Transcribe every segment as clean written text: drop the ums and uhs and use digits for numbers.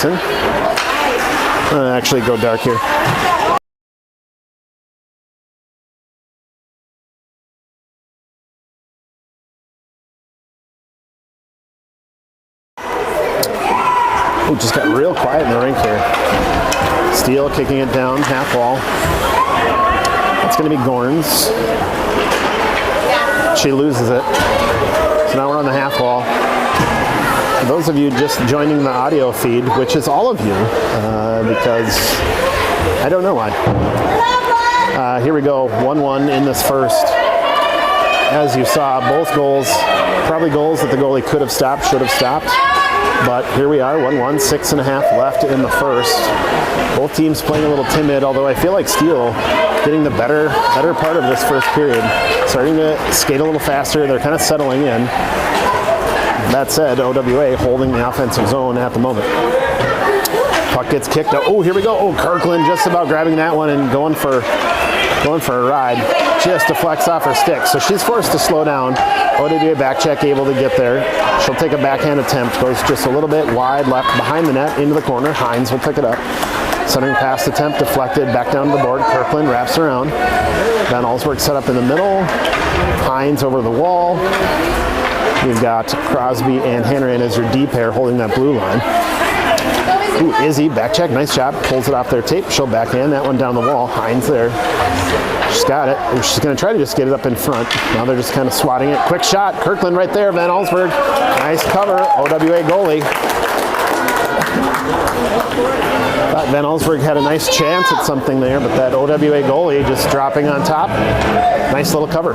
Jackson. Actually go dark here. Ooh, just got real quiet in the rink here. Steele kicking it down, half wall. That's going to be Gorns. She loses it. So now we're on the half wall. For those of you just joining the audio feed, which is all of you, because I don't know why. Here we go, 1-1 in this first. As you saw, both goals, probably goals that the goalie could have stopped, should have stopped. But here we are, 1-1, 6.5 left in the first. Both teams playing a little timid, although I feel like Steele getting the better part of this first period. Starting to skate a little faster, they're kind of settling in. That said, OWA holding the offensive zone at the moment. Puck gets kicked out. Oh, here we go. Oh, Kirkland just about grabbing that one and going for a ride. Just deflects off her stick. So she's forced to slow down. OWA back check able to get there. She'll take a backhand attempt. Goes just a little bit wide left behind the net into the corner. Hines will pick it up. Centering pass attempt deflected back down to the board. Kirkland wraps around. Van Allsburg set up in the middle. Hines over the wall. You've got Crosby and Hanrahan as your D pair holding that blue line. Ooh, Izzy, back check, nice job. Pulls it off their tape. She'll backhand that one down the wall. Hines there. She's got it. She's going to try to just get it up in front. Now they're just kind of swatting it. Quick shot. Kirkland right there. Van Allsburg. Nice cover. OWA goalie. Thought Van Allsburg had a nice chance at something there, but that OWA goalie just dropping on top. Nice little cover.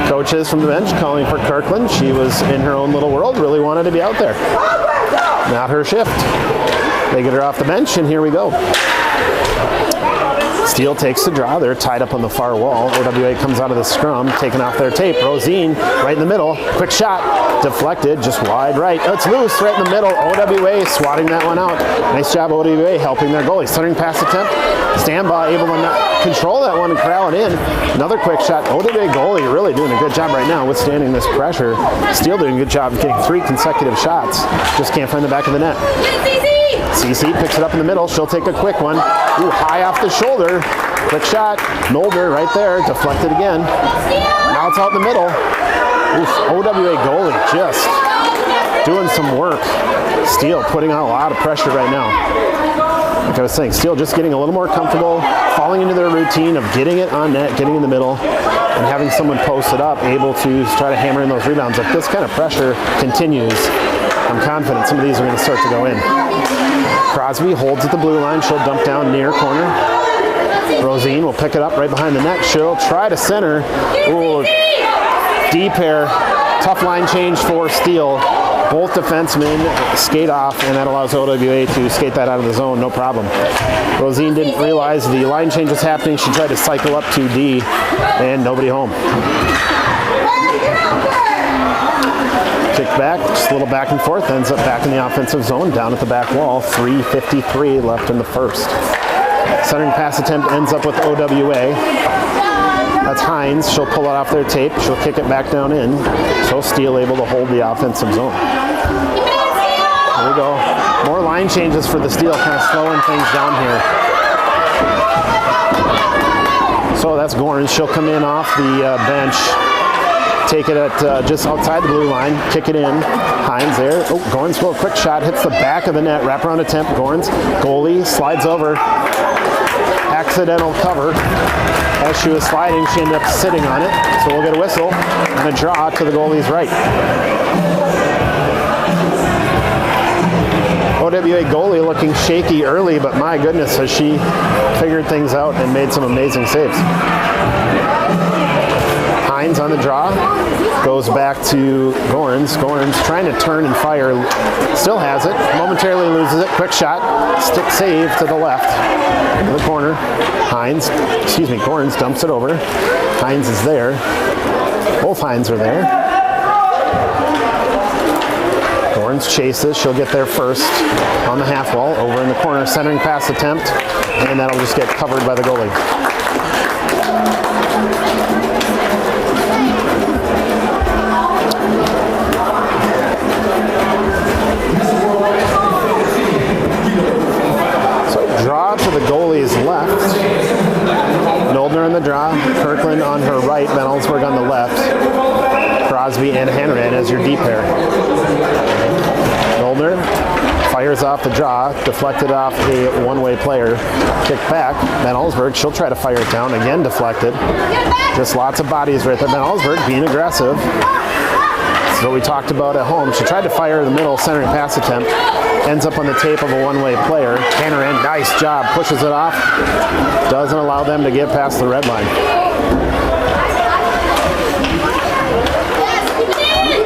Coaches from the bench calling for Kirkland. She was in her own little world, really wanted to be out there. Not her shift. They get her off the bench, and here we go. Steele takes the draw. They're tied up on the far wall. OWA comes out of the scrum, taking off their tape. Rosine right in the middle. Quick shot. Deflected, just wide right. Oh, it's loose right in the middle. OWA swatting that one out. Nice job, OWA, helping their goalie. Centering pass attempt. Stambaugh able to control that one and corral it in. Another quick shot. OWA goalie really doing a good job right now withstanding this pressure. Steele doing a good job getting 3 consecutive shots. Just can't find the back of the net. CC picks it up in the middle. She'll take a quick one. Ooh, high off the shoulder. Quick shot. Mulder right there. Deflected again. Now it's out in the middle. Oof, OWA goalie just doing some work. Steele putting on a lot of pressure right now. Like I was saying, Steele just getting a little more comfortable, falling into their routine of getting it on net, getting in the middle, and having someone post it up, able to try to hammer in those rebounds. If this kind of pressure continues, I'm confident some of these are going to start to go in. Crosby holds at the blue line. She'll dump down near corner. Rosine will pick it up right behind the net. She'll try to center. Ooh, D pair. Tough line change for Steele. Both defensemen skate off, and that allows OWA to skate that out of the zone, no problem. Rosine didn't realize the line change was happening. She tried to cycle up to D, and nobody home. Kicked back, just a little back and forth, ends up back in the offensive zone, down at the back wall. 3:53 left in the first. Centering pass attempt ends up with OWA. That's Hines. She'll pull it off their tape. She'll kick it back down in. So Steele able to hold the offensive zone. There we go. More line changes for the Steele, kind of slowing things down here. So that's Gorns. She'll come in off the bench. Take it at just outside the blue line. Kick it in. Hines there. Oh, Gorns will quick shot. Hits the back of the net. Wraparound attempt. Gorns. Goalie slides over. Accidental cover. As she was sliding, she ended up sitting on it. So we'll get a whistle and a draw to the goalie's right. OWA goalie looking shaky early, but my goodness, has she figured things out and made some amazing saves. Hines on the draw. Goes back to Gorns. Gorns trying to turn and fire. Still has it. Momentarily loses it. Quick shot. Stick save to the left. In the corner. Gorns dumps it over. Hines is there. Both Hines are there. Gorns chases. She'll get there first on the half wall. Over in the corner. Centering pass attempt. and that'll just get covered by the goalie. So draw to the goalie's left. Noldner in the draw, Kirkland on her right, Van Allsburg on the left, Crosby and Hanrahan as your D pair. Noldner fires off the draw, deflected off a one-way player, kick back, Van Allsburg, she'll try to fire it down, again deflected. Just lots of bodies right there. Van Allsburg being aggressive. That's what we talked about at home. She tried to fire the middle centering pass attempt, ends up on the tape of a one-way player. Hanrahan, nice job, pushes it off, doesn't allow them to get past the red line.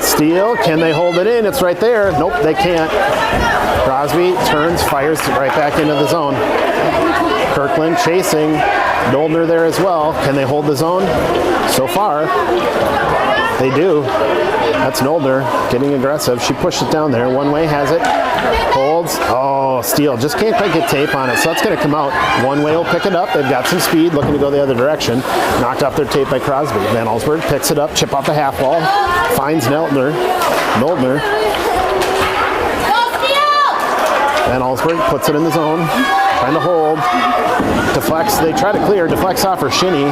Steal, can they hold it in? It's right there. Nope, they can't. Crosby turns, fires right back into the zone. Kirkland chasing, Noldner there as well. Can they hold the zone? So far, they do. That's Noldner getting aggressive. She pushed it down there. One way has it. Holds. Oh, steal. Just can't quite get tape on it, so that's going to come out. One way will pick it up. They've got some speed, looking to go the other direction. Knocked off their tape by Crosby. Van Allsburg picks it up, chip off the half wall. Finds Noldner. Van Allsburg puts it in the zone. Trying to hold. Deflects. They try to clear. Deflects off her shinny.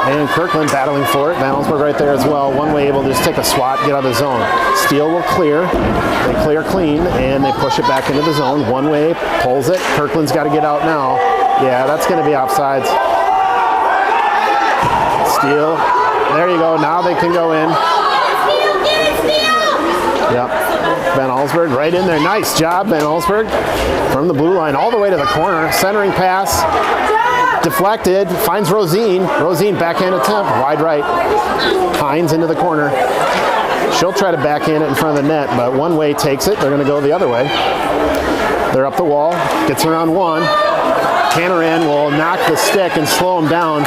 And Kirkland battling for it. Van Allsburg right there as well. One way able to just take a swat, get out of the zone. Steele will clear. They clear clean, and they push it back into the zone. One way, pulls it. Kirkland's got to get out now. Yeah, that's going to be offsides. Steele. There you go. Now they can go in. Yep. Van Allsburg right in there. Nice job, Van Allsburg. From the blue line all the way to the corner. Centering pass. Deflected, finds Rosine. Rosine backhand attempt, wide right. Hines into the corner. She'll try to backhand it in front of the net, but one way takes it. They're going to go the other way. They're up the wall, gets around one. Hanrahan will knock the stick and slow him down.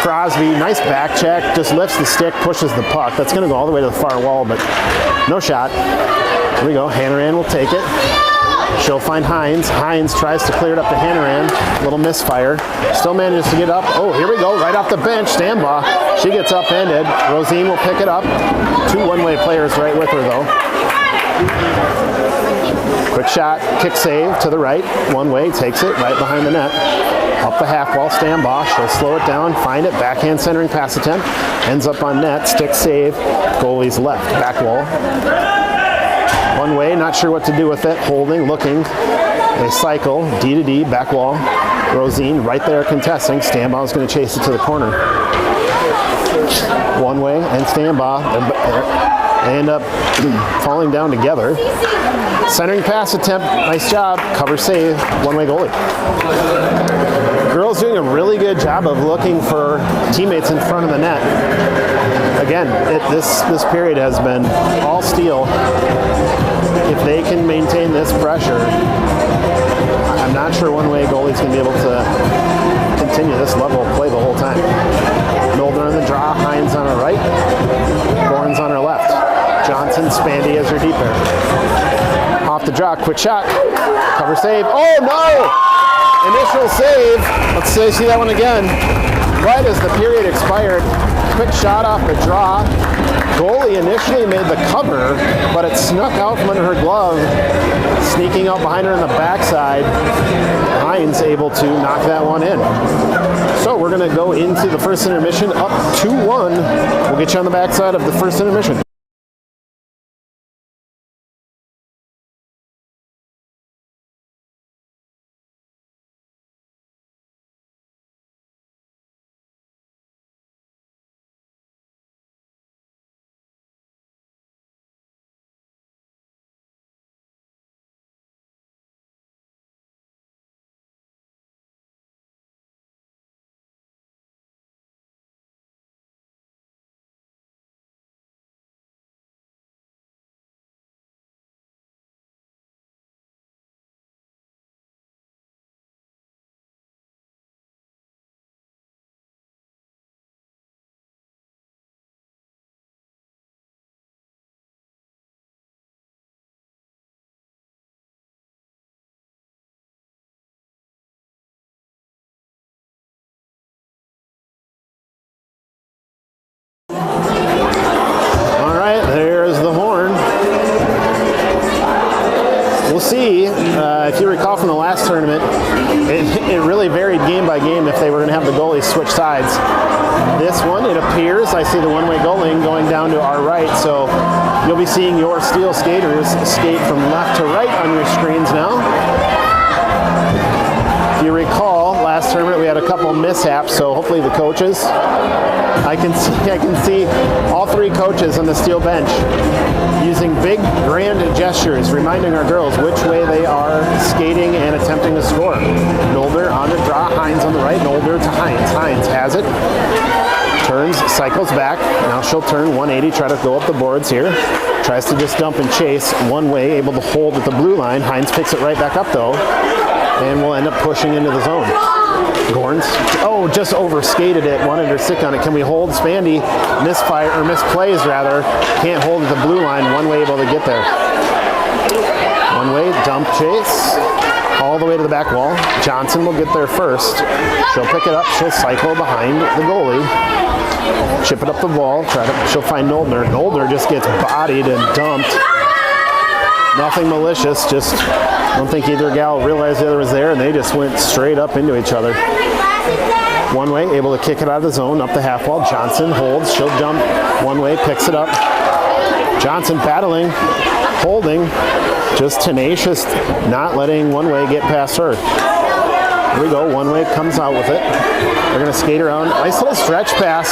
Crosby, nice back check, just lifts the stick, pushes the puck. That's going to go all the way to the far wall, but no shot. Here we go, Hanrahan will take it. She'll find Hines. Hines tries to clear it up to Hanrahan. Little misfire. Still manages to get up. Oh, here we go. Right off the bench. Stambaugh. She gets upended. Rosine will pick it up. Two one-way players right with her, though. Quick shot. Kick save to the right. One way. Takes it right behind the net. Up the half wall. Stambaugh. She'll slow it down. Find it. Backhand centering pass attempt. Ends up on net. Stick save. Goalie's left. Back wall. One way, not sure what to do with it. Holding, looking. They cycle, D to D, back wall. Rosine right there contesting. Stambaugh is going to chase it to the corner. One way and Stambaugh. They end up falling down together. Centering pass attempt, nice job. Cover save, one-way goalie. Girls doing a really good job of looking for teammates in front of the net. Again, this period has been all Steele. If they can maintain this pressure, I'm not sure one-way goalie's going to be able to continue this level of play the whole time. Noldner on the draw, Hines on her right, Bourne's on her left. Johnson, Spandy as her D pair. Off the draw, quick shot, cover save. Oh no! Initial save. Let's see that one again. Right as the period expired, quick shot off the draw. Goalie initially made the cover, but it snuck out from under her glove, sneaking out behind her on the backside. Hines able to knock that one in. So we're going to go into the first intermission up 2-1. We'll get you on the backside of the first intermission. piers. I see the one-way goaling going down to our right, so you'll be seeing your Steel skaters skate from left to right on your screens now. If you recall, last tournament we had a couple mishaps, so hopefully the coaches, I can see all three coaches on the Steel bench using big, grand gestures, reminding our girls which way they are skating and attempting to score. Nolder on the draw, Hines on the right, Nolder to Hines. Hines has it, turns, cycles back. Now she'll turn 180, try to go up the boards here. Tries to just dump and chase one way, able to hold at the blue line. Hines picks it right back up though, and will end up pushing into the zone. Gorns, just overskated it, wanted her stick on it. Can we hold? Spandy misplays rather. Can't hold at the blue line. One way able to get there. One way, dump chase, all the way to the back wall. Johnson will get there first. She'll pick it up, she'll cycle behind the goalie. Chip it up the wall, she'll find Noldner. Noldner just gets bodied and dumped. Nothing malicious, just I don't think either gal realized the other was there, and they just went straight up into each other. One way, able to kick it out of the zone, up the half wall. Johnson holds, she'll dump one way, picks it up. Johnson battling, holding, just tenacious, not letting one way get past her. Here we go, one way comes out with it. They're gonna skate around, nice little stretch pass.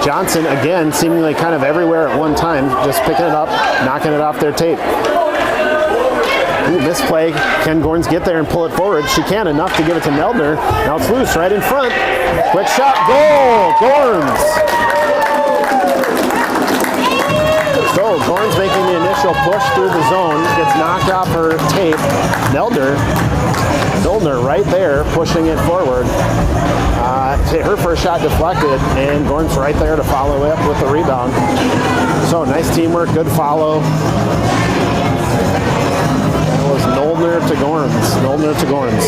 Johnson, again, seemingly kind of everywhere at one time, just picking it up, knocking it off their tape. Ooh, misplay. Can Gorns get there and pull it forward? She can, enough to give it to Meldner. Now it's loose right in front. Quick shot, goal! Gorns! So Gorns making the initial push through the zone, gets knocked off her tape. Meldner right there, pushing it forward. Her first shot deflected, and Gorns right there to follow up with the rebound. So nice teamwork, good follow. Was Noldner to Gorns. Noldner to Gorns.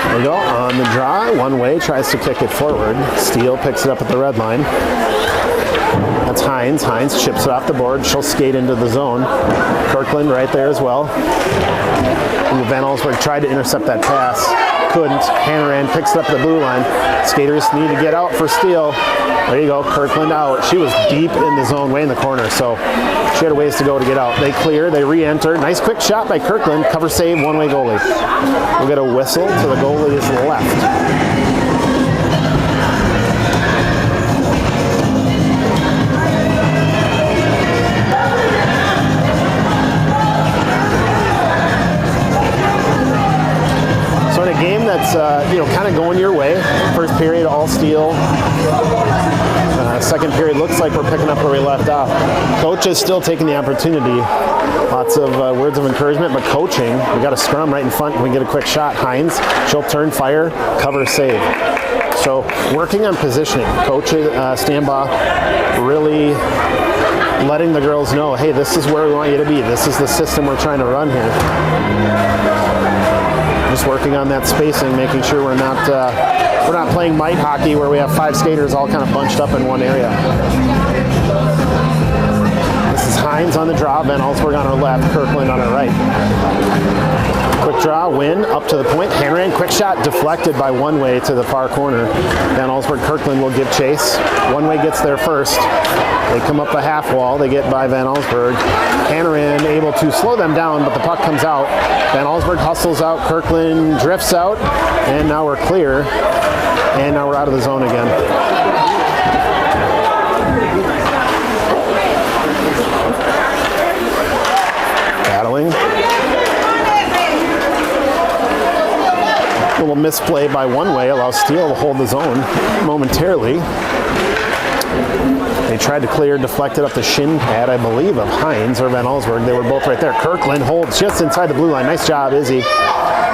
There we go. On the draw, one way, tries to kick it forward. Steele picks it up at the red line. That's Hines. Hines chips it off the board. She'll skate into the zone. Kirkland right there as well. Ooh, Van Allsburg tried to intercept that pass. Couldn't. Hanran picks it up the blue line. Skaters need to get out for Steele. There you go, Kirkland out. She was deep in the zone, way in the corner, so she had a ways to go to get out. They clear, they re-enter. Nice quick shot by Kirkland. Cover save, one-way goalie. We'll get a whistle to the goalie's left. Game that's kind of going your way. First period all Steel. Second period looks like we're picking up where we left off. Coach is still taking the opportunity. Lots of words of encouragement, but coaching. We got a scrum right in front. We get a quick shot. Hines, she'll turn, fire, cover, save. So working on positioning. Coach Stanbaugh really letting the girls know, hey, this is where we want you to be. This is the system we're trying to run here. Just working on that spacing, making sure we're not playing mite hockey where we have 5 skaters all kind of bunched up in one area. This is Hines on the draw, Van Allsburg on our left, Kirkland on our right. Quick draw, win, up to the point. Hanran, quick shot, deflected by one way to the far corner. Van Allsburg, Kirkland will give chase. One way gets there first. They come up the half wall, they get by Van Allsburg. Hanran able to slow them down, but the puck comes out. Van Allsburg hustles out, Kirkland drifts out, and now we're clear. And now we're out of the zone again. Battling. A little misplay by one way allows Steele to hold the zone momentarily. They tried to clear, deflected up the shin pad, I believe, of Hines or Van Allsburg. They were both right there. Kirkland holds just inside the blue line. Nice job, Izzy.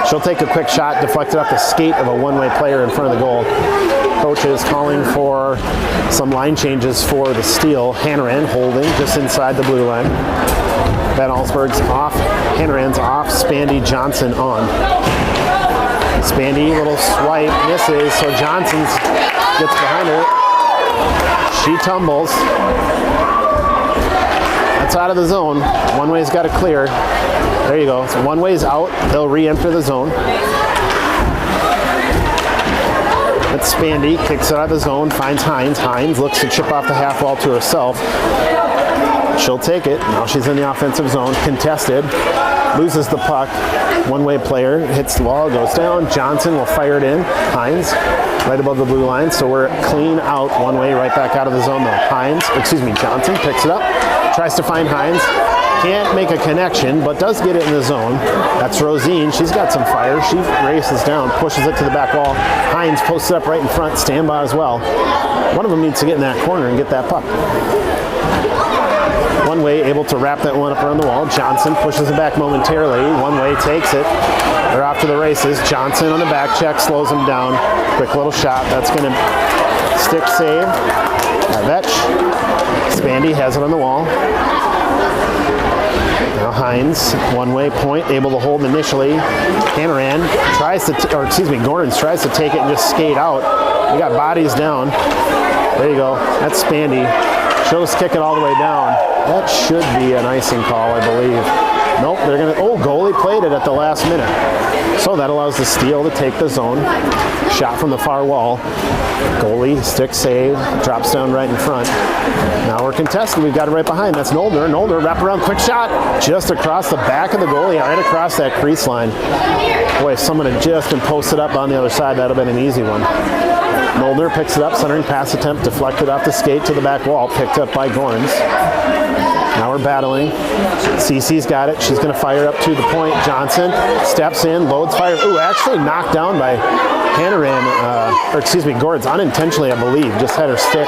She'll take a quick shot, deflected up the skate of a one-way player in front of the goal. Coach is calling for some line changes for the Steel. Hanran holding just inside the blue line. Van Allsburg's off. Hanran's off. Spandy, Johnson on. Spandy, little swipe, misses, so Johnson gets behind her. She tumbles. gets out of the zone. One way's got to clear. There you go. So one way's out. They'll re-enter the zone. That's Spandy. Kicks it out of the zone. Finds Hines. Hines looks to chip off the half wall to herself. She'll take it. Now she's in the offensive zone. Contested. Loses the puck. One-way player hits the wall, goes down. Johnson will fire it in. Hines right above the blue line. So we're clean out. One way right back out of the zone though. Johnson picks it up. Tries to find Hines. Can't make a connection, but does get it in the zone. That's Rosine. She's got some fire. She races down, pushes it to the back wall. Hines posts it up right in front. Stand by as well. One of them needs to get in that corner and get that puck. One way able to wrap that one up around the wall. Johnson pushes it back momentarily. One way takes it. They're off to the races. Johnson on the back check slows him down. Quick little shot. That's going to stick save. Vetch. Spandy has it on the wall. Now Hines, one way point, able to hold initially. Hannaran tries to, Gordons tries to take it and just skate out. We got bodies down. There you go. That's Spandy. She'll just kick it all the way down. That should be an icing call, I believe. Nope, they're going to, goalie played it at the last minute. So that allows the steal to take the zone. Shot from the far wall. Goalie, stick save, drops down right in front. Now we're contested, we've got it right behind. That's Nolder. Nolder, wrap around, quick shot. Just across the back of the goalie, right across that crease line. Boy, if someone had just been posted up on the other side, that would have been an easy one. Nolder picks it up, centering pass attempt, deflected off the skate to the back wall, picked up by Gorns. Now we're battling. Cece's got it. She's going to fire up to the point. Johnson steps in, loads, fire. Ooh, actually knocked down by Hannaran, Gorns, unintentionally, I believe. Just had her stick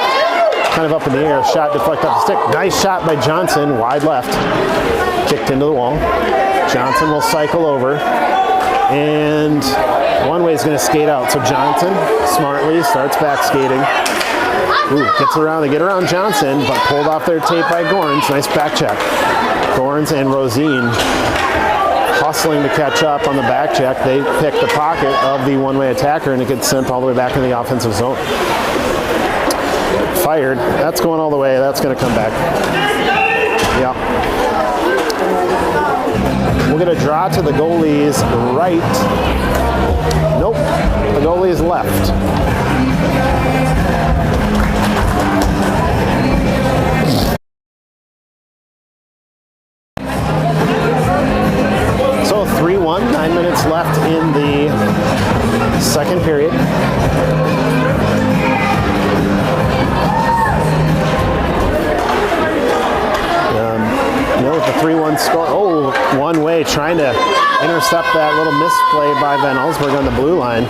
kind of up in the air. Shot deflected off the stick. Nice shot by Johnson, wide left. Kicked into the wall. Johnson will cycle over. And one way is going to skate out. So Johnson smartly starts back skating. Ooh, gets around. They get around Johnson, but pulled off their tape by Gorns. Nice back check. Gorns and Rosine hustling to catch up on the back check. They pick the pocket of the one-way attacker, and it gets sent all the way back in the offensive zone. Fired. That's going all the way. That's going to come back. Yeah. We'll get a draw to the goalie's right. Nope. The goalie's left. So 3-1, 9 minutes left in the second period. With the 3-1 score. Oh, one way trying to intercept that little misplay by Van Allsburg on the blue line.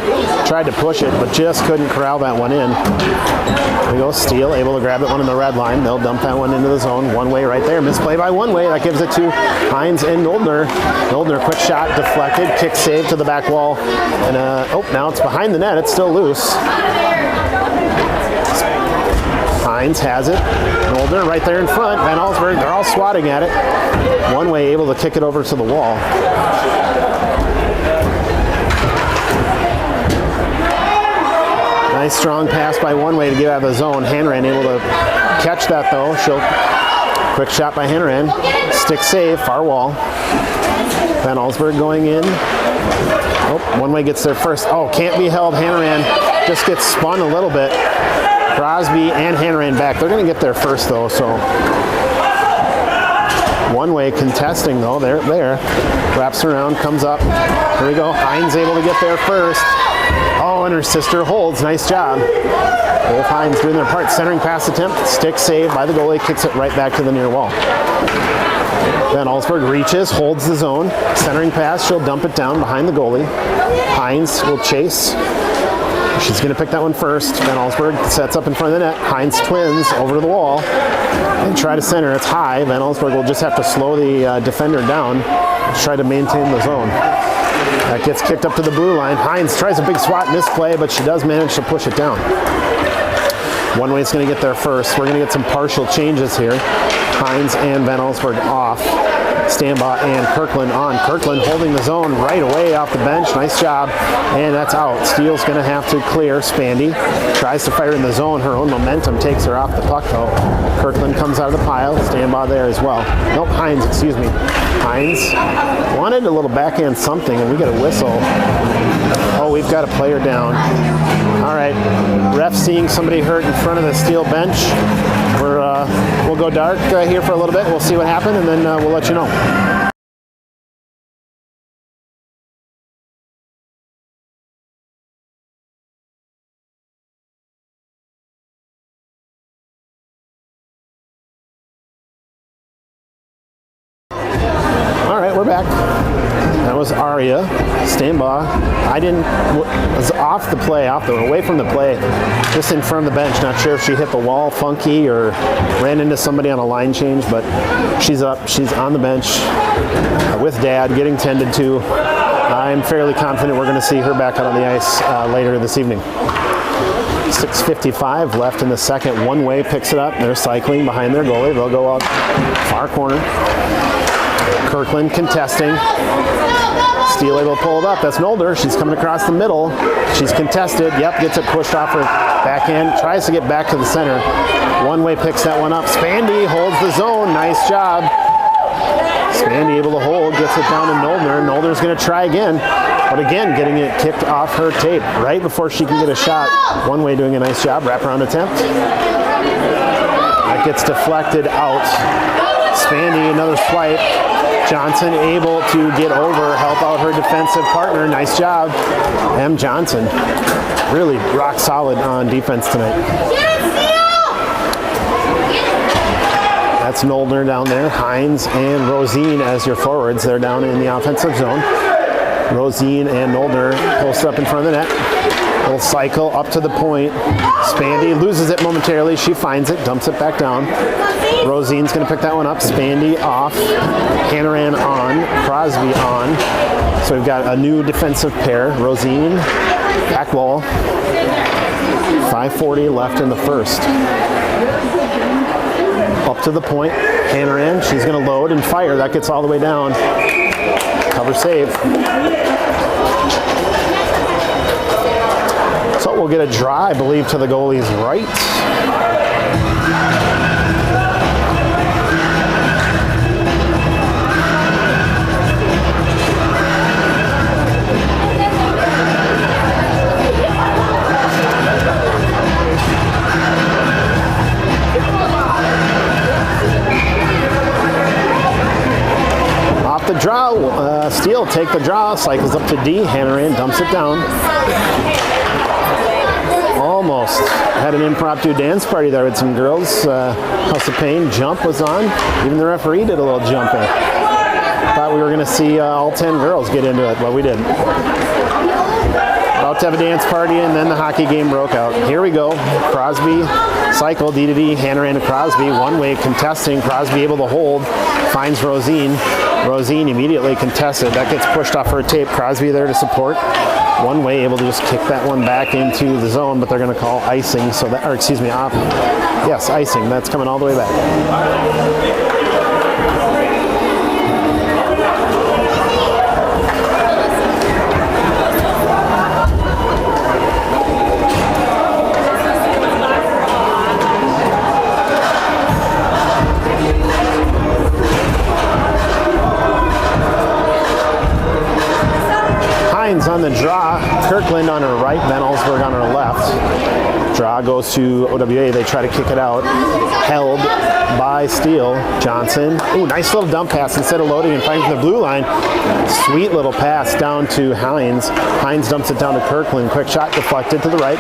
Tried to push it, but just couldn't corral that one in. There we go, Steele able to grab it one in the red line. They'll dump that one into the zone. One way right there. Misplay by one way. That gives it to Hines and Noldner. Noldner, quick shot, deflected, kick save to the back wall. And now it's behind the net. It's still loose. Hines has it. Noldner right there in front. Van Allsburg, they're all swatting at it. One way able to kick it over to the wall. Nice strong pass by one way to get out of the zone. Hannaran able to catch that though. Quick shot by Hannaran. Stick save, far wall. Van Allsburg going in. Oh, one way gets there first. Oh, can't be held. Hannaran just gets spun a little bit. Crosby and Hannaran back. They're going to get there first though, so one way contesting though. They're there. Wraps around, comes up. Here we go. Hines able to get there first. Oh, and her sister holds. Nice job. Both Hines doing their part. Centering pass attempt. Stick save by the goalie. Kicks it right back to the near wall. Van Allsburg reaches, holds the zone. Centering pass. She'll dump it down behind the goalie. Hines will chase. She's going to pick that one first. Van Allsburg sets up in front of the net. Hines twins over to the wall and try to center. It's high. Van Allsburg will just have to slow the defender down to try to maintain the zone. That gets kicked up to the blue line. Hines tries a big swat misplay, but she does manage to push it down. One way's going to get there first. We're going to get some partial changes here. Hines and Van Allsburg off. Stambaugh and Kirkland on. Kirkland holding the zone right away off the bench. Nice job. And that's out. Steele's going to have to clear. Spandy tries to fire in the zone. Her own momentum takes her off the puck, though. Kirkland comes out of the pile. Stambaugh there as well. Nope, Hines, excuse me. Hines wanted a little backhand something, and we get a whistle. Oh, we've got a player down. All right, ref seeing somebody hurt in front of the Steele bench. We'll go dark here for a little bit. We'll see what happened, and then we'll let you know. All right, we're back. That was Aria. Stambaugh. Was off the play, away from the play, just in front of the bench. Not sure if she hit the wall funky or ran into somebody on a line change, but she's up. She's on the bench with Dad, getting tended to. I'm fairly confident we're going to see her back out on the ice later this evening. 6:55 left in the second. One Way picks it up. They're cycling behind their goalie. They'll go out far corner. Kirkland contesting. Steele able to pull it up. That's Nolder. She's coming across the middle. She's contested. Yep, gets it pushed off her backhand. Tries to get back to the center. One Way picks that one up. Spandy holds the zone. Nice job. Spandy able to hold. Gets it down to Nolder. Nolder's going to try again. But again, getting it kicked off her tape right before she can get a shot. One Way doing a nice job. Wraparound attempt. That gets deflected out. Spandy, another swipe. Johnson able to get over, help out her defensive partner. Nice job. M. Johnson really rock solid on defense tonight. That's Noldner down there. Hines and Rosine as your forwards. They're down in the offensive zone. Rosine and Noldner post up in front of the net. Little cycle up to the point. Spandy loses it momentarily. She finds it, dumps it back down. Rosine's going to pick that one up. Spandy off. Hannaran on. Crosby on. So we've got a new defensive pair. Rosine, back wall. 5:40 left in the first. Up to the point. Hannaran, she's going to load and fire. That gets all the way down. Cover save. So we'll get a draw, I believe, to the goalie's right. Off the draw, Steele take the draw, cycles up to D. Hannaran dumps it down. Almost had an impromptu dance party there with some girls. House of Pain jump was on. Even the referee did a little jumping. Thought we were going to see all 10 girls get into it, but we didn't. About to have a dance party, and then the hockey game broke out. Here we go. Crosby cycle, D to D, Hannaran to Crosby. One Way contesting. Crosby able to hold. Finds Rosine. Rosine immediately contested. That gets pushed off her tape. Crosby there to support. One Way able to just kick that one back into the zone, but they're going to call icing. So that, or excuse me, yes, icing. That's coming all the way back. On the draw, Kirkland on her right, Van Allsburg on her left. Draw goes to OWA. They try to kick it out. Held by Steele. Johnson. Ooh, nice little dump pass instead of loading and finding the blue line. Sweet little pass down to Hines. Hines dumps it down to Kirkland. Quick shot deflected to the right.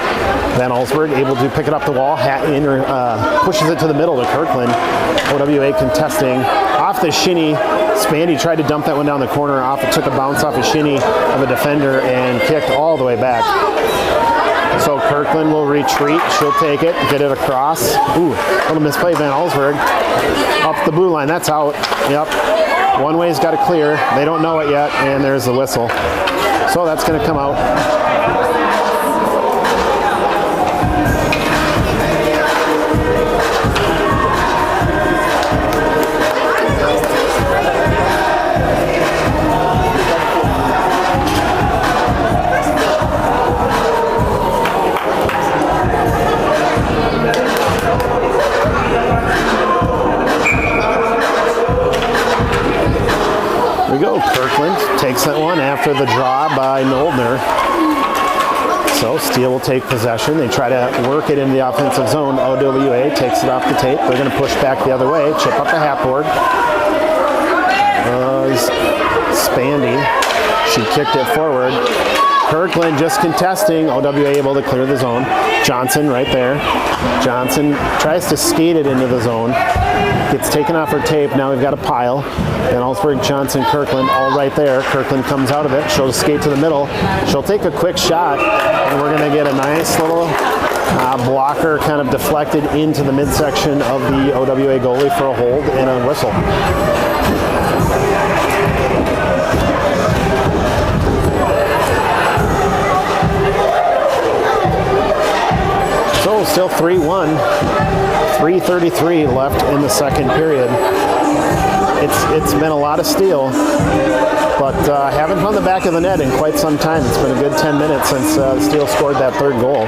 Van Allsburg able to pick it up the wall. Pushes it to the middle to Kirkland. OWA contesting. Off the shinny. Spandy tried to dump that one down the corner. It took a bounce off a shinny of a defender and kicked all the way back. So Kirkland will retreat. She'll take it, get it across. Ooh, little misplay, Van Allsburg. Up the blue line. That's out. Yep. One Way's got to clear. They don't know it yet, and there's the whistle. So that's going to come out. after the draw by Noldner. So Steele will take possession. They try to work it in the offensive zone. OWA takes it off the tape. They're going to push back the other way, chip up the half board. Spandy. She kicked it forward. Kirkland just contesting. OWA able to clear the zone. Johnson right there. Johnson tries to skate it into the zone. Gets taken off her tape. Now we've got a pile. Then Ellsberg, Johnson, Kirkland all right there. Kirkland comes out of it. She'll skate to the middle. She'll take a quick shot. And we're going to get a nice little blocker kind of deflected into the midsection of the OWA goalie for a hold and a whistle. So still 3-1, 3:33 left in the second period. It's been a lot of Steele, but haven't found the back of the net in quite some time. It's been a good 10 minutes since Steele scored that third goal.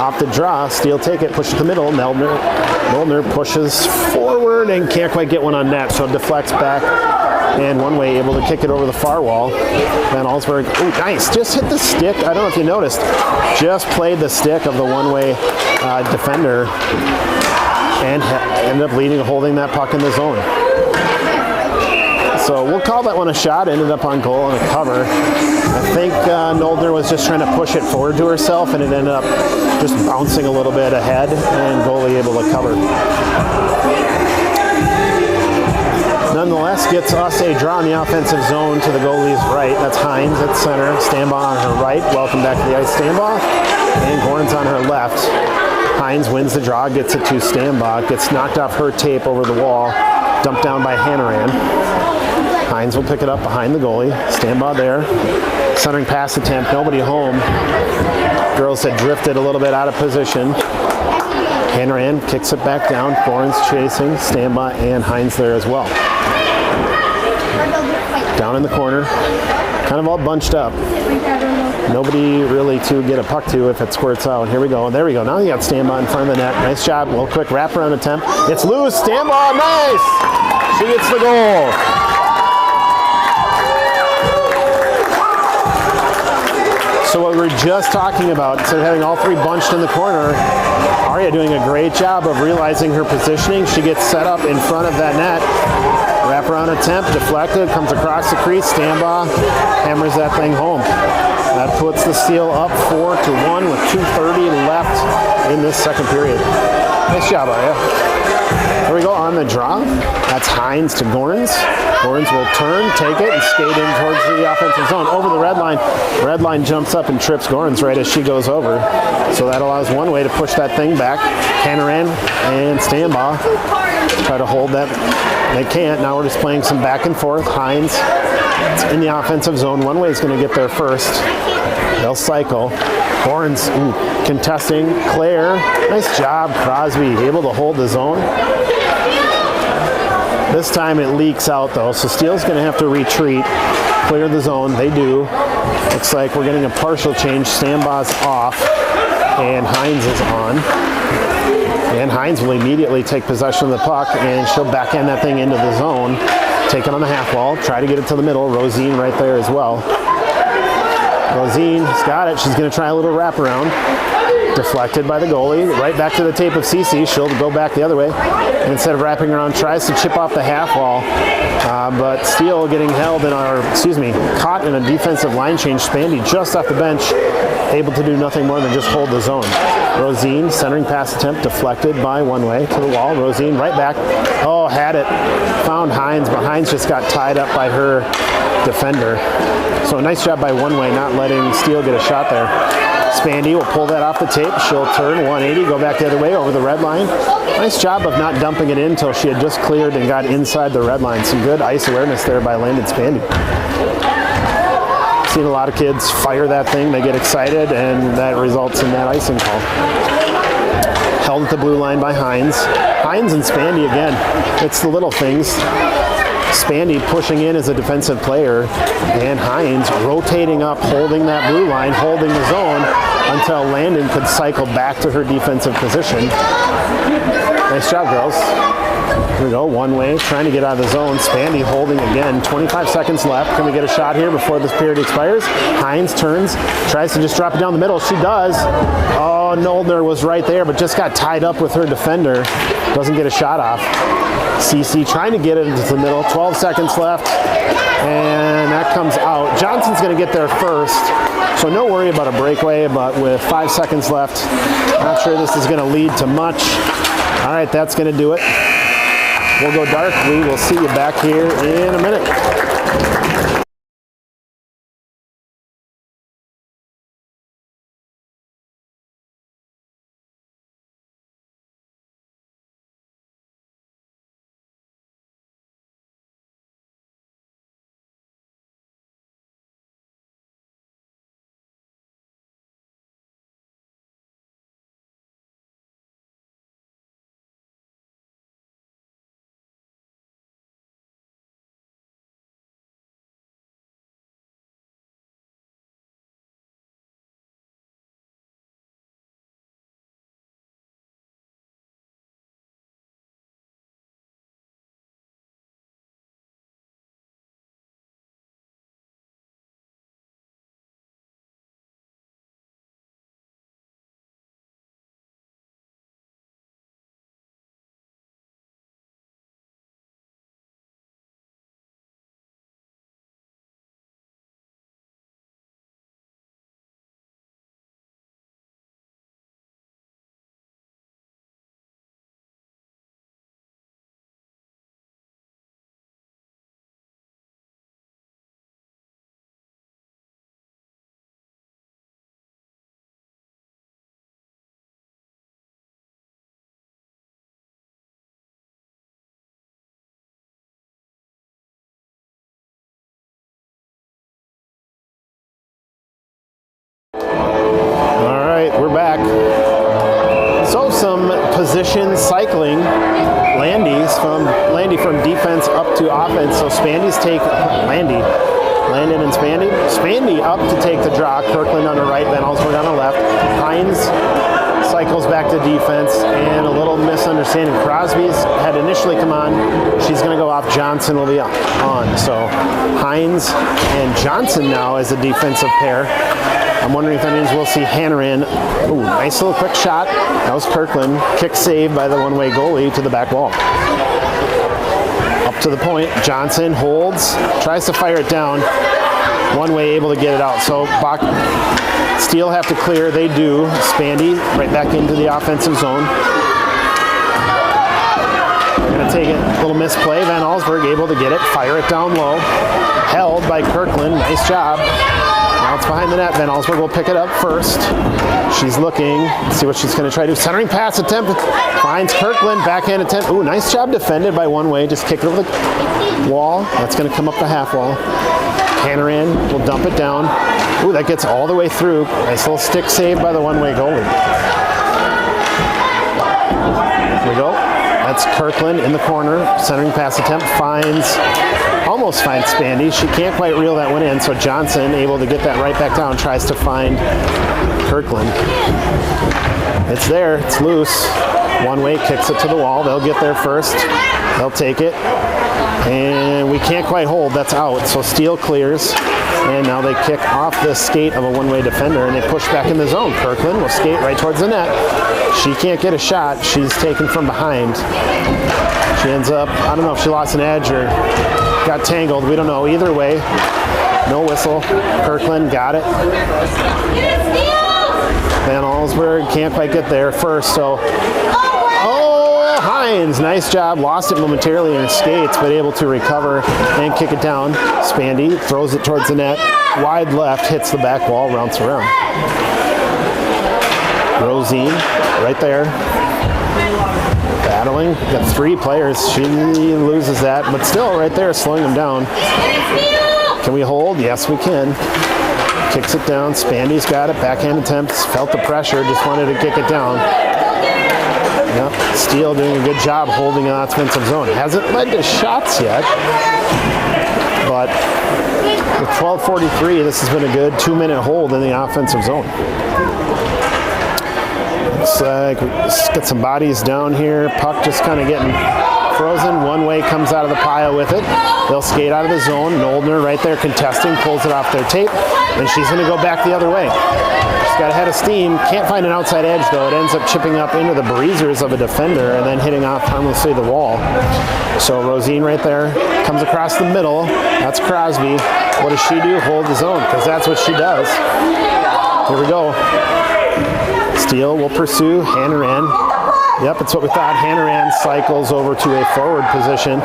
Off the draw, Steele take it, push it to the middle. Milner pushes forward and can't quite get one on net, so it deflects back. And one way able to kick it over the far wall. Van Allsburg, ooh, nice, just hit the stick. I don't know if you noticed, just played the stick of the one-way defender and ended up holding that puck in the zone. So we'll call that one a shot. Ended up on goal and a cover. I think Noldner was just trying to push it forward to herself, and it ended up just bouncing a little bit ahead, and goalie able to cover. Nonetheless, gets us a draw in the offensive zone to the goalie's right. That's Hines at center. Stambaugh on her right. Welcome back to the ice, Stambaugh. And Gorns on her left. Hines wins the draw, gets it to Stambaugh. Gets knocked off her tape over the wall. Dumped down by Hannaran. Hines will pick it up behind the goalie. Stambaugh there. Centering pass attempt. Nobody home. Girls had drifted a little bit out of position. Hannaran kicks it back down. Gorns chasing. Stambaugh and Hines there as well. Down in the corner, kind of all bunched up. Nobody really to get a puck to if it squirts out. Here we go. There we go. Now you got Stambaugh in front of the net. Nice job. Little quick wraparound attempt. It's loose. Stambaugh. Nice. She gets the goal. So what we were just talking about, instead of having all three bunched in the corner, Arya doing a great job of realizing her positioning. She gets set up in front of that net. Wraparound attempt, deflected, comes across the crease. Stambaugh hammers that thing home. That puts the Steele up 4-1 with 2:30 left in this second period. Nice job, Arya. Here we go on the draw. That's Hines to Gorns. Gorns will turn, take it, and skate in towards the offensive zone. Over the red line. Red line jumps up and trips Gorns right as she goes over. So that allows one way to push that thing back. Hannaran and Stambaugh try to hold that. They can't. Now we're just playing some back and forth. Hines in the offensive zone. One way is going to get there first. They'll cycle. Gorns contesting. Claire. Nice job, Crosby. Able to hold the zone. This time it leaks out though, so Steele's going to have to retreat, clear the zone. They do. Looks like we're getting a partial change. Stambaugh's off, and Hines is on. And Hines will immediately take possession of the puck, and she'll backhand that thing into the zone. Take it on the half wall, try to get it to the middle. Rosine right there as well. Rosine's got it. She's going to try a little wraparound. Deflected by the goalie. Right back to the tape of Cece. She'll go back the other way. And instead of wrapping around, tries to chip off the half wall. But Steele getting caught in a defensive line change. Spandy just off the bench, able to do nothing more than just hold the zone. Rosine, centering pass attempt, deflected by one way to the wall. Rosine right back. Oh, had it. Found Hines, but Hines just got tied up by her defender. So a nice job by one way, not letting Steele get a shot there. Spandy will pull that off the tape. She'll turn 180, go back the other way over the red line. Nice job of not dumping it in until she had just cleared and got inside the red line. Some good ice awareness there by Landon Spandy. Seen a lot of kids fire that thing. They get excited, and that results in that icing call. Held at the blue line by Hines. Hines and Spandy again. It's the little things. Spandy pushing in as a defensive player, and Hines rotating up, holding that blue line, holding the zone until Landon could cycle back to her defensive position. Nice job, girls. Here we go, one way, trying to get out of the zone. Spandy holding again, 25 seconds left. Can we get a shot here before this period expires? Hines turns, tries to just drop it down the middle. She does. Oh, Noldner was right there, but just got tied up with her defender. Doesn't get a shot off. CC trying to get it into the middle, 12 seconds left, and that comes out. Johnson's gonna get there first, so no worry about a breakaway, but with 5 seconds left, not sure this is gonna lead to much. All right, that's gonna do it. We'll go dark. We will see you back here in a minute. We're back. So some position cycling. Landy from defense up to offense. So Spandy's take Landon and Spandy. Spandy up to take the draw. Kirkland on the right, Van Allsburg on the left. Hines cycles back to defense, and a little misunderstanding. Crosby's had initially come on. She's going to go off. Johnson will be on. So Hines and Johnson now as a defensive pair. I'm wondering if that means we'll see Hanneran. Ooh, nice little quick shot. That was Kirkland. Kick saved by the one-way goalie to the back wall. Up to the point. Johnson holds, tries to fire it down. One way able to get it out. So Steele have to clear. They do. Spandy right back into the offensive zone. They're going to take it. A little misplay. Van Allsburg able to get it. Fire it down low. Held by Kirkland. Nice job. Now it's behind the net. Van Allsburg will pick it up first. She's looking. Let's see what she's going to try to do. Centering pass attempt. Finds Kirkland. Backhand attempt. Ooh, nice job defended by one way. Just kick it over the wall. That's going to come up the half wall. Hanneran will dump it down. Ooh, that gets all the way through. Nice little stick save by the one-way goalie. Here we go. That's Kirkland in the corner. Centering pass attempt. Almost finds Spandy. She can't quite reel that one in, so Johnson able to get that right back down. Tries to find Kirkland. It's there. It's loose. One way kicks it to the wall. They'll get there first. They'll take it. And we can't quite hold. That's out. So Steele clears. And now they kick off the skate of a one-way defender, and they push back in the zone. Kirkland will skate right towards the net. She can't get a shot. She's taken from behind. She ends up, I don't know if she lost an edge or got tangled. We don't know. Either way, no whistle. Kirkland got it. Van Allsburg can't quite get there first. So, Hines, nice job. Lost it momentarily in her skates, but able to recover and kick it down. Spandy throws it towards the net. Wide left, hits the back wall, rounds around. Rosine, right there. Battling. Got three players. She loses that, but still right there, slowing them down. Can we hold? Yes, we can. Kicks it down. Spandy's got it. Backhand attempts. Felt the pressure. Just wanted to kick it down. Yep. Steele doing a good job holding an offensive zone. Hasn't led to shots yet, but with 12:43, this has been a good 2-minute hold in the offensive zone. Looks like we get some bodies down here. Puck just kind of getting frozen. One way comes out of the pile with it. They'll skate out of the zone. Noldner right there contesting, pulls it off their tape, and she's going to go back the other way. She's got a head of steam. Can't find an outside edge, though. It ends up chipping up into the breezers of a defender and then hitting off harmlessly the wall. So Rosine right there comes across the middle. That's Crosby. What does she do? Hold the zone, because that's what she does. Here we go. Steele will pursue. Hannaran. Yep, it's what we thought. Hannaran cycles over to a forward position.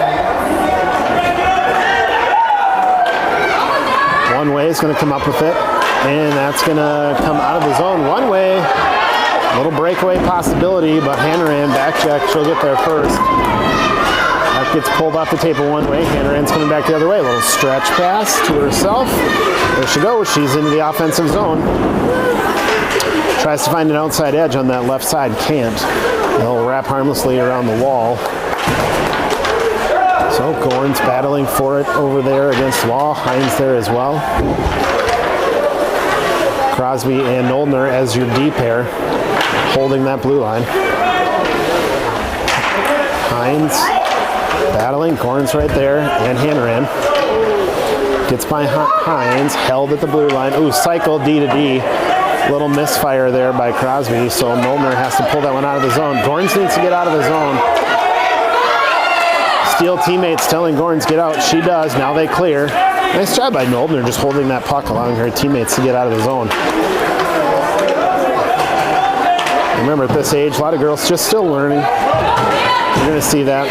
One way is going to come up with it, and that's going to come out of the zone. One way, a little breakaway possibility, but Hannaran back check. She'll get there first. That gets pulled off the table one way. Hannaran's coming back the other way. A little stretch pass to herself. There she goes. She's into the offensive zone. Tries to find an outside edge on that left side. Can't. They'll wrap harmlessly around the wall. So Gorn's battling for it over there against the wall. Hines there as well. Crosby and Noldner as your D pair, holding that blue line. Hines battling. Gorn's right there, and Hannaran gets by Hines, held at the blue line. Ooh, cycle D to D. Little misfire there by Crosby, so Noldner has to pull that one out of the zone. Gorns needs to get out of the zone. Steele teammates telling Gorns get out. She does. Now they clear. Nice job by Noldner just holding that puck, allowing her teammates to get out of the zone. Remember, at this age, a lot of girls just still learning. You're going to see that.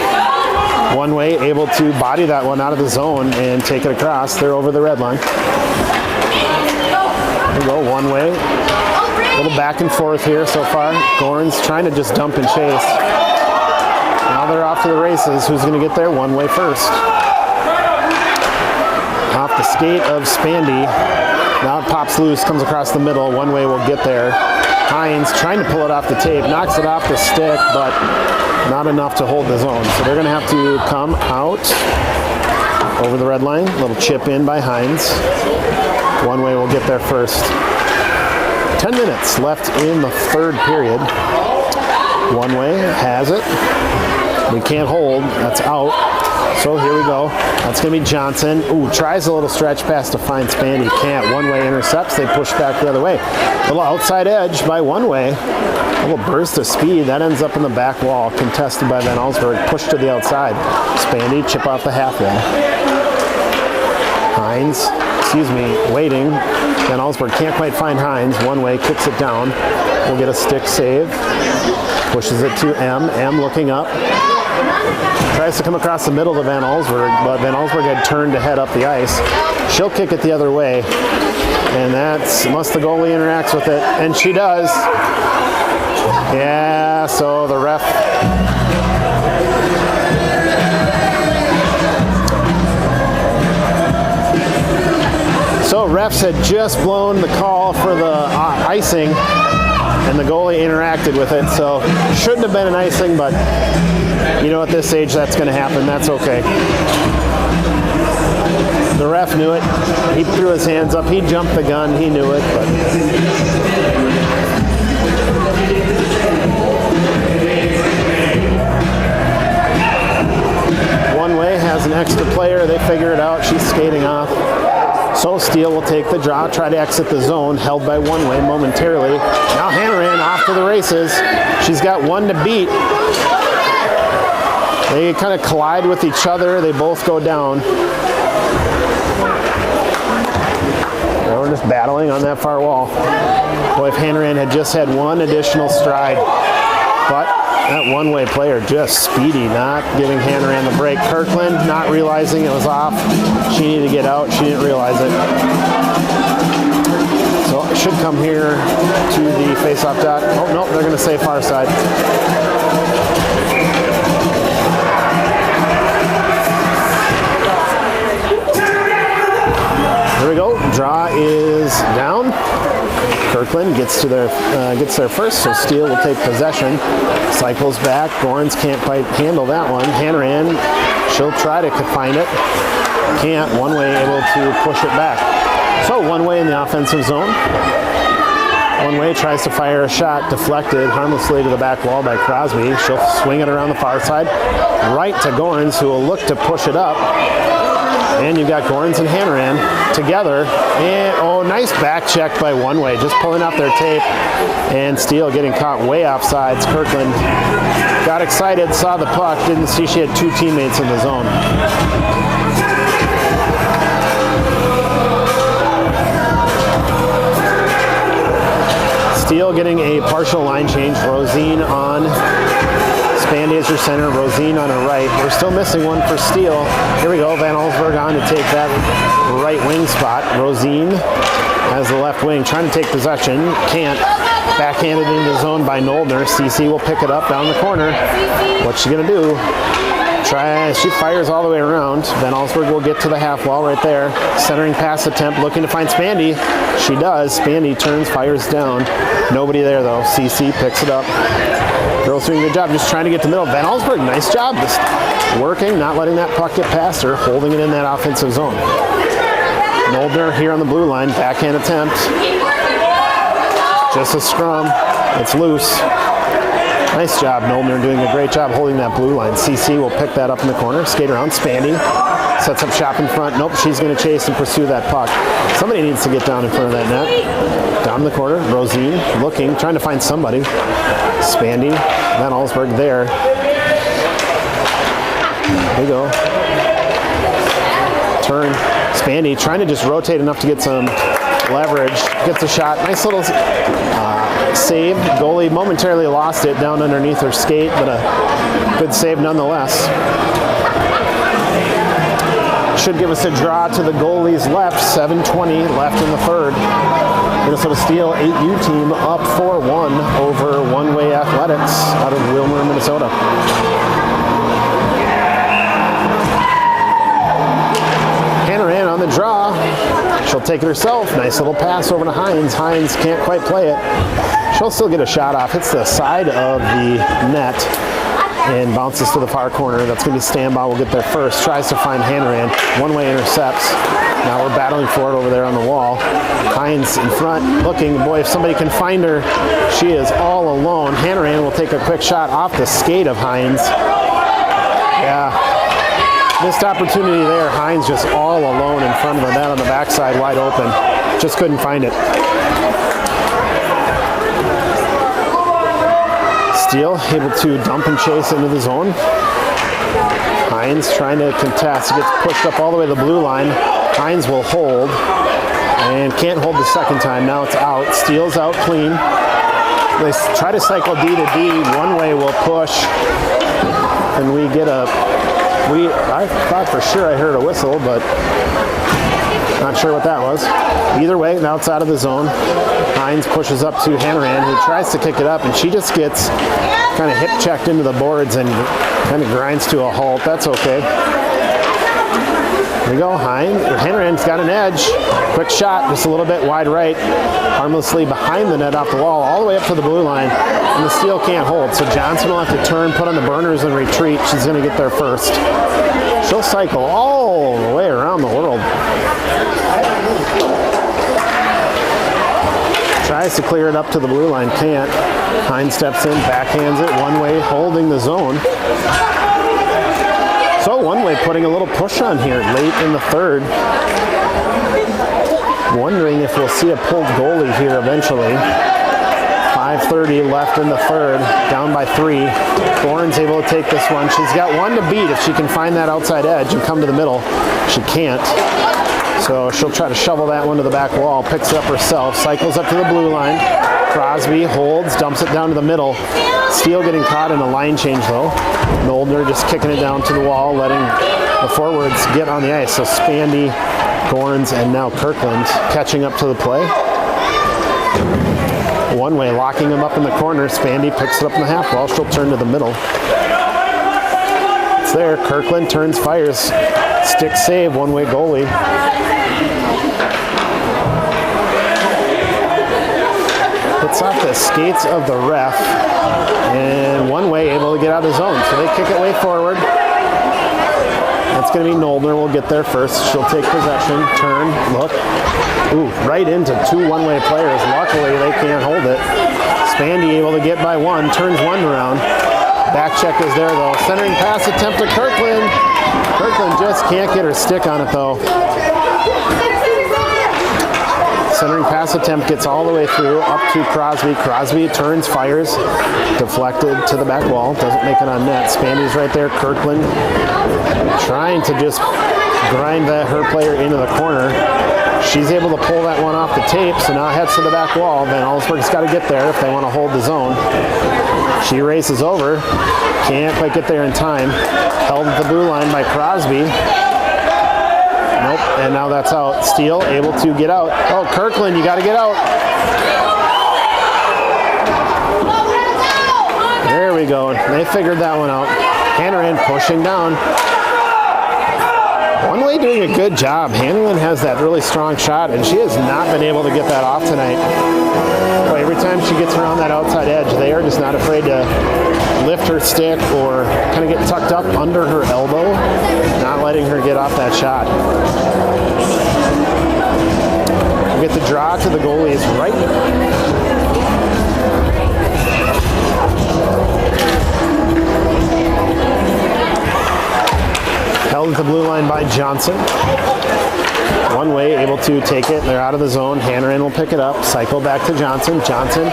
One way, able to body that one out of the zone and take it across. They're over the red line. There we go, one way. A little back and forth here so far. Gorns trying to just dump and chase. Now they're off to the races. Who's going to get there? One way first. Off the skate of Spandy. Now it pops loose, comes across the middle. One way will get there. Hines trying to pull it off the tape. Knocks it off the stick, but not enough to hold the zone. So they're going to have to come out over the red line. A little chip in by Hines. One way will get there first. 10 minutes left in the third period. One way has it. We can't hold. That's out. So here we go. That's going to be Johnson. Ooh, tries a little stretch pass to find Spandy. Can't. One way intercepts. They push back the other way. A little outside edge by one way. A little burst of speed. That ends up in the back wall. Contested by Van Allsburg. Pushed to the outside. Spandy, chip off the half wall. Hines, waiting. Van Allsburg can't quite find Hines. One way, kicks it down. We'll get a stick save. Pushes it to M. M looking up. Tries to come across the middle to Van Allsburg, but Van Allsburg had turned to head up the ice. She'll kick it the other way. And that's, unless the goalie interacts with it, and she does. Yeah, so the ref. So refs had just blown the call for the icing, and the goalie interacted with it, so shouldn't have been an icing, but you know, at this age that's going to happen. That's okay. The ref knew it. He threw his hands up. He jumped the gun. He knew it, but one way has an extra player. They figure it out. She's skating off. So Steele will take the draw, try to exit the zone, held by one way momentarily. Now Hannaran off to the races. She's got one to beat. They kind of collide with each other. They both go down. We're just battling on that far wall. Boy, if Hannaran had just had one additional stride. But that one-way player just speedy, not giving Hannaran the break. Kirkland not realizing it was off. She needed to get out. She didn't realize it. So it should come here to the face-off dot. Oh, no, they're going to say far side. Here we go. draw is down. Kirkland gets there first, so Steele will take possession. Cycles back. Gorns can't quite handle that one. Hanrahan, she'll try to find it. Can't. One Way able to push it back. So One Way in the offensive zone. One Way tries to fire a shot, deflected harmlessly to the back wall by Crosby. She'll swing it around the far side, right to Gorns, who will look to push it up. And you've got Gorns and Hanrahan together. And, oh, nice back check by One Way, just pulling out their tape. And Steele getting caught way offsides. Kirkland got excited, saw the puck, didn't see she had two teammates in the zone. Steele getting a partial line change. Rosine on Spandy as her center, Rosine on her right. We're still missing one for Steele. Here we go, Van Allsburg on to take that right wing spot. Rosine has the left wing, trying to take possession. Can't. Backhanded into the zone by Noldner. CC will pick it up down the corner. What's she going to do? She fires all the way around. Van Allsburg will get to the half wall right there. Centering pass attempt, looking to find Spandy. She does. Spandy turns, fires down. Nobody there though. CC picks it up. Girls doing a good job, just trying to get to the middle. Van Allsburg, nice job, just working, not letting that puck get past her, holding it in that offensive zone. Noldner here on the blue line, backhand attempt. Just a scrum. It's loose. Nice job, Noldner doing a great job holding that blue line. CC will pick that up in the corner, skate around. Spandy sets up shop in front. Nope, she's going to chase and pursue that puck. Somebody needs to get down in front of that net. Down in the corner, Rosine looking, trying to find somebody. Spandy, Van Allsburg there. There we go. Turn. Spandy trying to just rotate enough to get some leverage. Gets a shot. Nice little save. Goalie momentarily lost it down underneath her skate, but a good save nonetheless. Should give us a draw to the goalie's left. 7:20 left in the third. Minnesota Steel 8U team up 4-1 over One Way Athletics out of Willmar, Minnesota. Hanrahan on the draw. She'll take it herself. Nice little pass over to Hines. Hines can't quite play it. She'll still get a shot off. Hits the side of the net and bounces to the far corner. That's going to be Stambaugh. Will get there first. Tries to find Hanrahan. One Way intercepts. Now we're battling for it over there on the wall. Hines in front, looking. Boy, if somebody can find her, she is all alone. Hanrahan will take a quick shot off the skate of Hines. Yeah. Missed opportunity there. Hines just all alone in front of the net on the backside, wide open. Just couldn't find it. Steele able to dump and chase into the zone. Hines trying to contest. Gets pushed up all the way to the blue line. Hines will hold and can't hold the second time. Now it's out. Steele's out clean. They try to cycle D to D. One Way will push. And we get a... I thought for sure I heard a whistle, but not sure what that was. Either way, now it's out of the zone. Hines pushes up to Hanrahan, who tries to kick it up, and she just gets kind of hip checked into the boards and kind of grinds to a halt. That's okay. There we go. Hanrahan's got an edge. Quick shot, just a little bit wide right. Harmlessly behind the net off the wall, all the way up to the blue line. And the Steel can't hold. So Johnson will have to turn, put on the burners and retreat. She's going to get there first. She'll cycle all the way around the world. Tries to clear it up to the blue line, can't. Hines steps in, backhands it, One Way holding the zone. So One Way putting a little push on here late in the third. Wondering if we'll see a pulled goalie here eventually. 5:30 left in the third, down by 3. Thorne's able to take this one. She's got one to beat if she can find that outside edge and come to the middle. She can't. So she'll try to shovel that one to the back wall, picks it up herself, cycles up to the blue line. Crosby holds, dumps it down to the middle. Steele getting caught in a line change though. Noldner just kicking it down to the wall, letting the forwards get on the ice. So Spandy, Gorns, and now Kirkland catching up to the play. One Way locking him up in the corner. Spandy picks it up in the half wall. She'll turn to the middle. It's there. Kirkland turns, fires. Stick save, One Way goalie. off the skates of the ref, and one way able to get out of zone. So they kick it way forward. That's going to be Noldner will get there first. She'll take possession, turn, look. Ooh, right into two one-way players. Luckily, they can't hold it. Spandy able to get by one, turns one around. Back check is there, though. Centering pass attempt to Kirkland. Kirkland just can't get her stick on it, though. Centering pass attempt gets all the way through, up to Crosby. Crosby turns, fires, deflected to the back wall. Doesn't make it on net. Spandy's right there. Kirkland trying to just grind her player into the corner. She's able to pull that one off the tape, so now it heads to the back wall. Van Allsburg's got to get there if they want to hold the zone. She races over. Can't quite get there in time. Held at the blue line by Crosby. Nope, and now that's out. Steele able to get out. Oh, Kirkland, you got to get out. There we go. They figured that one out. Hanneran pushing down. One way doing a good job. Hanneran has that really strong shot, and she has not been able to get that off tonight. Boy, every time she gets around that outside edge, they are just not afraid to lift her stick or kind of get tucked up under her elbow, not letting her get off that shot. We get the draw to the goalie's right. Held at the blue line by Johnson. One way, able to take it. They're out of the zone. Hanneran will pick it up. Cycle back to Johnson. Johnson,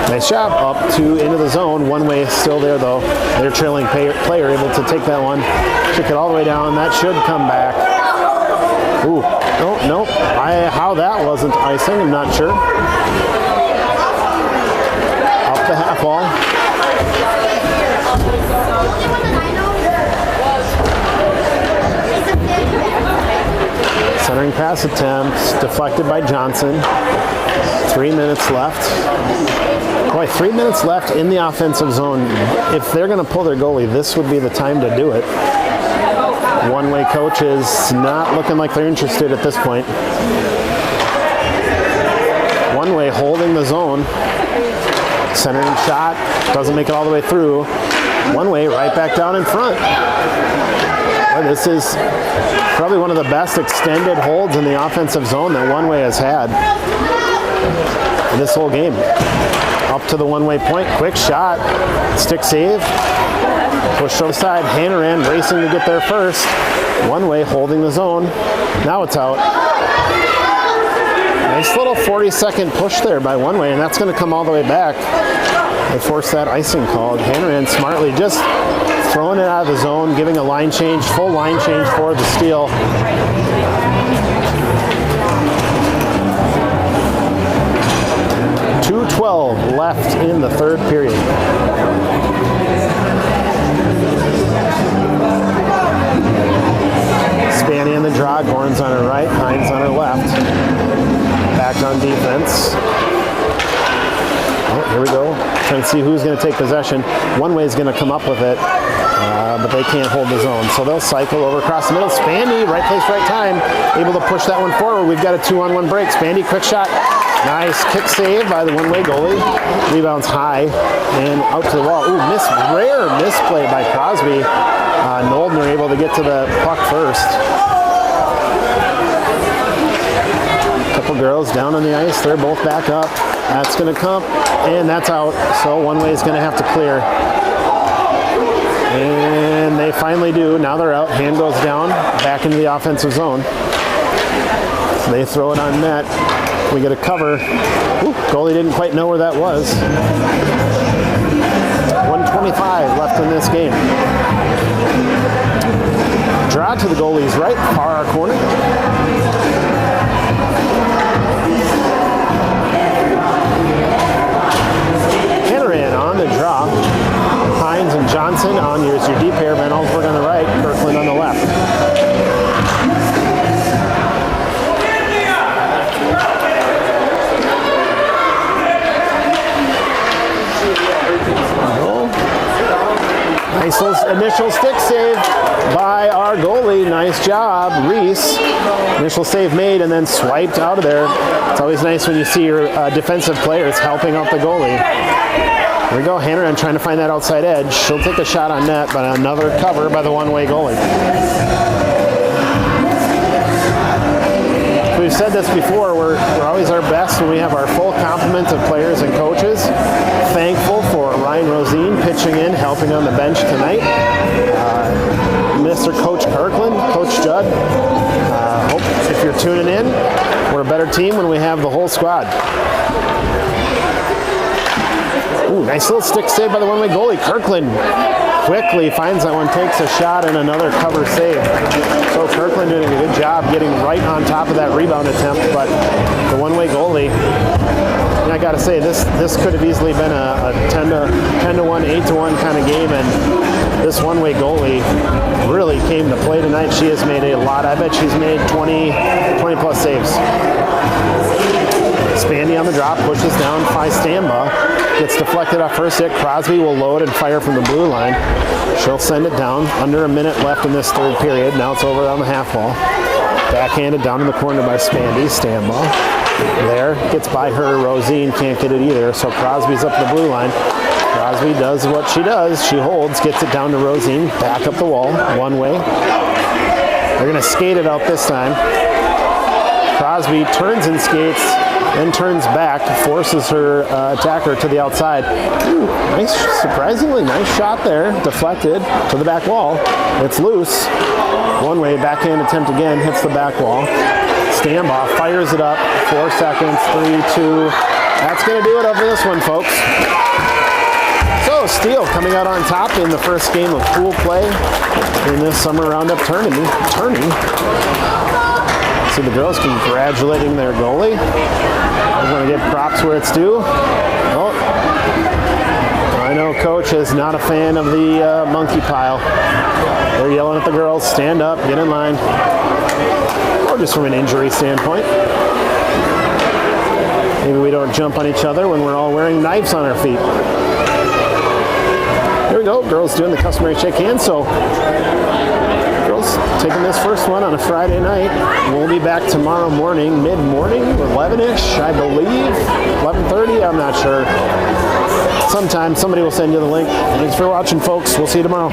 nice job. Up to into the zone. One way still there, though. Their trailing player able to take that one. Kick it all the way down. That should come back. Ooh, nope. How that wasn't icing, I'm not sure. Up the half wall. Centering pass attempts, deflected by Johnson. 3 minutes left. Boy, 3 minutes left in the offensive zone. If they're going to pull their goalie, this would be the time to do it. One-way coach is not looking like they're interested at this point. One-way holding the zone. Centering shot, doesn't make it all the way through. One-way right back down in front. Boy, this is probably one of the best extended holds in the offensive zone that One-way has had this whole game. Up to the one-way point, quick shot, stick save, push to the side. Hanneran racing to get there first. One-way holding the zone. Now it's out. Nice little 40-second push there by One-way, and that's going to come all the way back. They forced that icing call. Hanneran smartly just throwing it out of the zone, giving a line change, full line change for the steal. .212 left in the third period. Spanny in the draw, Gorn's on her right, Hines on her left. Back on defense. Oh, here we go. Trying to see who's going to take possession. One-way is going to come up with it, but they can't hold the zone. So they'll cycle over across the middle. Spandy, right place, right time. Able to push that one forward. We've got a 2-on-1 break. Spandy, quick shot. Nice kick save by the One-way goalie. Rebounds high and out to the wall. Ooh, rare misplay by Crosby. Noldner able to get to the puck first. Couple girls down on the ice. They're both back up. That's going to come, and that's out. So One-way is going to have to clear. And they finally do. Now they're out. Hand goes down, back into the offensive zone. They throw it on net. We get a cover. Ooh, goalie didn't quite know where that was. 1:25 left in this game. Draw to the goalie's right, far corner. Hanneran on the draw. Hines and Johnson on your deep pair. Van Allsburg on the right, Kirkland on the left. Nice little initial stick save by our goalie. Nice job, Reese. Initial save made and then swiped out of there. It's always nice when you see your defensive players helping out the goalie. Here we go, Hanrahan trying to find that outside edge. She'll take a shot on net, but another cover by the one-way goalie. We've said this before, we're always our best when we have our full complement of players and coaches. Thankful for Ryan Rosine pitching in, helping on the bench tonight. Mr. Coach Kirkland, Coach Judd. Hope if you're tuning in, we're a better team when we have the whole squad. Ooh, nice little stick save by the one-way goalie. Kirkland quickly finds that one, takes a shot, and another cover save. So Kirkland doing a good job getting right on top of that rebound attempt, but the one-way goalie, and I got to say, this could have easily been a 10-1, 8-1 kind of game, and this one-way goalie really came to play tonight. She has made a lot. I bet she's made 20 plus saves. Spandy on the drop, pushes down, finds Stamba. Gets deflected off her stick. Crosby will load and fire from the blue line. She'll send it down. Under a minute left in this third period. Now it's over on the half wall. Backhanded down in the corner by Spandy. Stamba there. Gets by her. Rosine can't get it either. So Crosby's up the blue line. Crosby does what she does. She holds. Gets it down to Rosine. Back up the wall. One way. They're going to skate it out this time. Crosby turns and skates. Then turns back, forces her attacker to the outside. Ooh, nice, surprisingly nice shot there. Deflected to the back wall. It's loose. One way, backhand attempt again, hits the back wall. Stambaugh fires it up. 4 seconds, 3, 2. That's going to do it over this one, folks. So Steele coming out on top in the first game of pool play in this summer roundup tourney. See the girls congratulating their goalie. I'm going to give props where it's due. Oh, I know Coach is not a fan of the monkey pile. They're yelling at the girls, stand up, get in line. Or just from an injury standpoint. Maybe we don't jump on each other when we're all wearing knives on our feet. Here we go, girls doing the customary shake hands. So girls taking this first one on a Friday night. We'll be back tomorrow morning, mid-morning, 11-ish, I believe. 11:30, I'm not sure. Sometime somebody will send you the link. Thanks for watching, folks. We'll see you tomorrow.